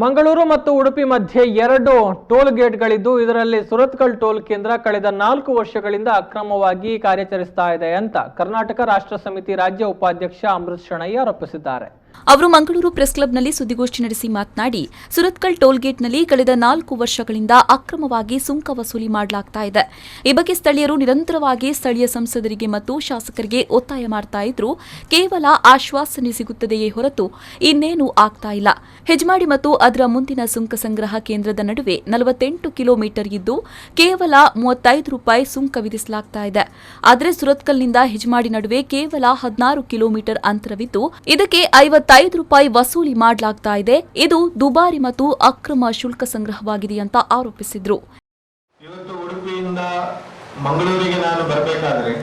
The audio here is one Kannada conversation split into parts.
ಮಂಗಳೂರು ಮತ್ತು ಉಡುಪಿ ಮಧ್ಯೆ 2 ಟೋಲ್ ಗೇಟ್ಗಳಿದ್ದು ಇದರಲ್ಲಿ ಸುರತ್ಕಲ್ ಟೋಲ್ ಕೇಂದ್ರ ಕಳೆದ 4 ವರ್ಷಗಳಿಂದ ಅಕ್ರಮವಾಗಿ ಕಾರ್ಯಾಚರಿಸ್ತಾ ಇದೆ ಅಂತ ಕರ್ನಾಟಕ ರಾಷ್ಟ್ರ ಸಮಿತಿ ರಾಜ್ಯ ಉಪಾಧ್ಯಕ್ಷ ಅಮೃತ್ ಶೆಣೈ ಆರೋಪಿಸಿದ್ದಾರೆ. ಅವರು ಮಂಗಳೂರು ಪ್ರೆಸ್ ಕ್ಲಬ್ನಲ್ಲಿ ಸುದ್ದಿಗೋಷ್ಠಿ ನಡೆಸಿ ಮಾತನಾಡಿ, ಸುರತ್ಕಲ್ ಟೋಲ್ಗೇಟ್ನಲ್ಲಿ ಕಳೆದ 4 ವರ್ಷಗಳಿಂದ ಅಕ್ರಮವಾಗಿ ಸುಂಕ ವಸೂಲಿ ಮಾಡಲಾಗ್ತಾ ಇದೆ. ಈ ಬಗ್ಗೆ ಸ್ಥಳೀಯರು ನಿರಂತರವಾಗಿ ಸ್ಥಳೀಯ ಸಂಸದರಿಗೆ ಮತ್ತು ಶಾಸಕರಿಗೆ ಒತ್ತಾಯ ಮಾಡ್ತಾ ಇದ್ರು. ಕೇವಲ ಆಶ್ವಾಸನೆ ಸಿಗುತ್ತದೆಯೇ ಹೊರತು ಇನ್ನೇನು ಆಗ್ತಾ ಇಲ್ಲ. ಹೆಜ್ಮಾಡಿ ಮತ್ತು ಅದರ ಮುಂದಿನ ಸುಂಕ ಸಂಗ್ರಹ ಕೇಂದ್ರದ ನಡುವೆ 48 ಕಿಲೋಮೀಟರ್ ಇದ್ದು ಕೇವಲ 35 ರೂಪಾಯಿ ಸುಂಕ ವಿಧಿಸಲಾಗ್ತಾ ಇದೆ. ಆದರೆ ಸುರತ್ಕಲ್ನಿಂದ ಹೆಜ್ಮಾಡಿ ನಡುವೆ ಕೇವಲ 16 ಕಿಲೋಮೀಟರ್ ಅಂತರವಿದ್ದು ಇದಕ್ಕೆ 55 ರೂಪಾಯಿ ವಸೂಲಿ ಮಾಡಲಾಗ್ತಾ ಇದೆ. ಇದು ದುಬಾರಿ ಮತ್ತು ಅಕ್ರಮ ಶುಲ್ಕ ಸಂಗ್ರಹವಾಗಿದೆ ಅಂತ ಆರೋಪಿಸಿದ್ರು. ಇವತ್ತು ಉಡುಪಿಯಿಂದ ಮಂಗಳೂರಿಗೆ ನಾನು ಬರಬೇಕಾದ್ರೆ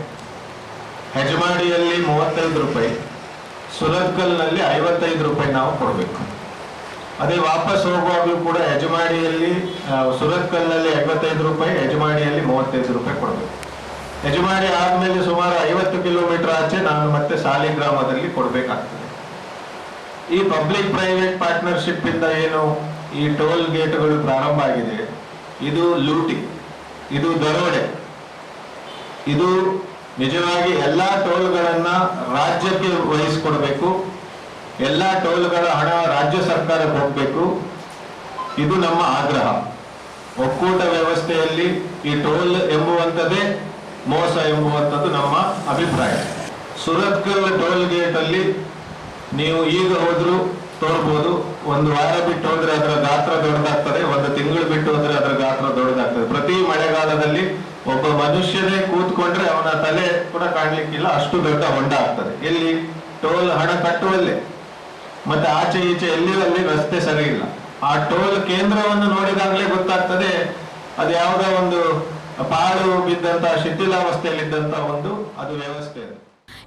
ಹೆಜ್ಮಾಡಿಯಲ್ಲಿ 35 ರೂಪಾಯಿ, ಸುರತ್ಕಲ್ನಲ್ಲಿ 55 ರೂಪಾಯಿ ನಾವು ಕೊಡಬೇಕು. ಅದೇ ವಾಪಸ್ ಹೋಗುವಾಗಲೂ ಕೂಡ ಹೆಜ್ಮಾಡಿಯಲ್ಲಿ ಸುರತ್ಕಲ್ನಲ್ಲಿ 55 ರೂಪಾಯಿ, ಹೆಜ್ಮಾಡಿಯಲ್ಲಿ 35 ರೂಪಾಯಿ ಕೊಡಬೇಕು. ಹೆಜ್ಮಾಡಿ ಆದ್ಮೇಲೆ ಸುಮಾರು 50 ಕಿಲೋಮೀಟರ್ ಆಚೆ ನಾನು ಮತ್ತೆ ಸಾಲಿಗ್ರಾಮದಲ್ಲಿ ಕೊಡಬೇಕಾಗ್ತದೆ. ಈ ಪಬ್ಲಿಕ್ ಪ್ರೈವೇಟ್ ಪಾರ್ಟ್ನರ್ಶಿಪ್ ಇಂದ ಏನು ಈ ಟೋಲ್ ಗೇಟ್ಗಳು ಪ್ರಾರಂಭ ಆಗಿದೆ, ಇದು ಲೂಟಿ, ಇದು ದರೋಡೆ. ಇದು ನಿಜವಾಗಿ ಎಲ್ಲಾ ಟೋಲ್ಗಳನ್ನ ರಾಜ್ಯಕ್ಕೆ ವಹಿಸಿಕೊಡ್ಬೇಕು. ಎಲ್ಲಾ ಟೋಲ್ಗಳ ಹಣ ರಾಜ್ಯ ಸರ್ಕಾರಕ್ಕೆ ಹೋಗ್ಬೇಕು. ಇದು ನಮ್ಮ ಆಗ್ರಹ. ಒಕ್ಕೂಟ ವ್ಯವಸ್ಥೆಯಲ್ಲಿ ಈ ಟೋಲ್ ಎಂಬುವಂಥದ್ದೇ ಮೋಸ ಎಂಬುವಂಥದ್ದು ನಮ್ಮ ಅಭಿಪ್ರಾಯ. ಸುರತ್ಕಲ್ ಟೋಲ್ ಗೇಟ್ ಅಲ್ಲಿ ನೀವು ಈಗ ಹೋದ್ರು ತೋರ್ಬೋದು. ಒಂದು ವಾರ ಬಿಟ್ಟು ಹೋದ್ರೆ ಅದರ ಗಾತ್ರ ದೊಡ್ಡದಾಗ್ತದೆ, ಒಂದು ತಿಂಗಳು ಬಿಟ್ಟು ಹೋದ್ರೆ ಅದರ ಗಾತ್ರ ದೊಡ್ಡದಾಗ್ತದೆ. ಪ್ರತಿ ಮಳೆಗಾಲದಲ್ಲಿ ಒಬ್ಬ ಮನುಷ್ಯನೇ ಕೂತ್ಕೊಂಡ್ರೆ ಅವನ ತಲೆ ಕೂಡ ಕಾಣ್ಲಿಕ್ಕಿಲ್ಲ, ಅಷ್ಟು ದೊಡ್ಡ ಹೊಂಡ ಆಗ್ತದೆ. ಎಲ್ಲಿ ಟೋಲ್ ಹಣ ಕಟ್ಟುವಲ್ಲೇ, ಮತ್ತೆ ಆಚೆ ಈಚೆ ಎಲ್ಲಿವಲ್ಲಿ ರಸ್ತೆ ಸರಿ ಇಲ್ಲ. ಆ ಟೋಲ್ ಕೇಂದ್ರವನ್ನು ನೋಡಿದಾಗಲೇ ಗೊತ್ತಾಗ್ತದೆ ಅದು ಯಾವುದೋ ಒಂದು ಪಾಳು ಬಿದ್ದಂತ ಶಿಥಿಲಾವಸ್ಥೆಯಲ್ಲಿದ್ದಂತ ಅದು ವ್ಯವಸ್ಥೆ.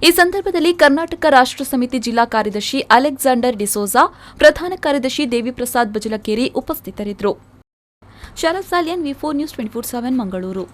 ಈ ಸಂದರ್ಭದಲ್ಲಿ ಕರ್ನಾಟಕ ರಾಷ್ಟ್ರ ಸಮಿತಿ ಜಿಲ್ಲಾ ಕಾರ್ಯದರ್ಶಿ ಅಲೆಕ್ಸಾಂಡರ್ ಡಿಸೋಜಾ, ಪ್ರಧಾನ ಕಾರ್ಯದರ್ಶಿ ದೇವಿಪ್ರಸಾದ್ ಬಜಲಕೇರಿ ಉಪಸ್ಥಿತರಿದ್ದರು. ಶರತ್ ಸಾಲಿಯನ್, ವಿ4 ನ್ಯೂಸ್ 24/7 ಮಂಗಳೂರು.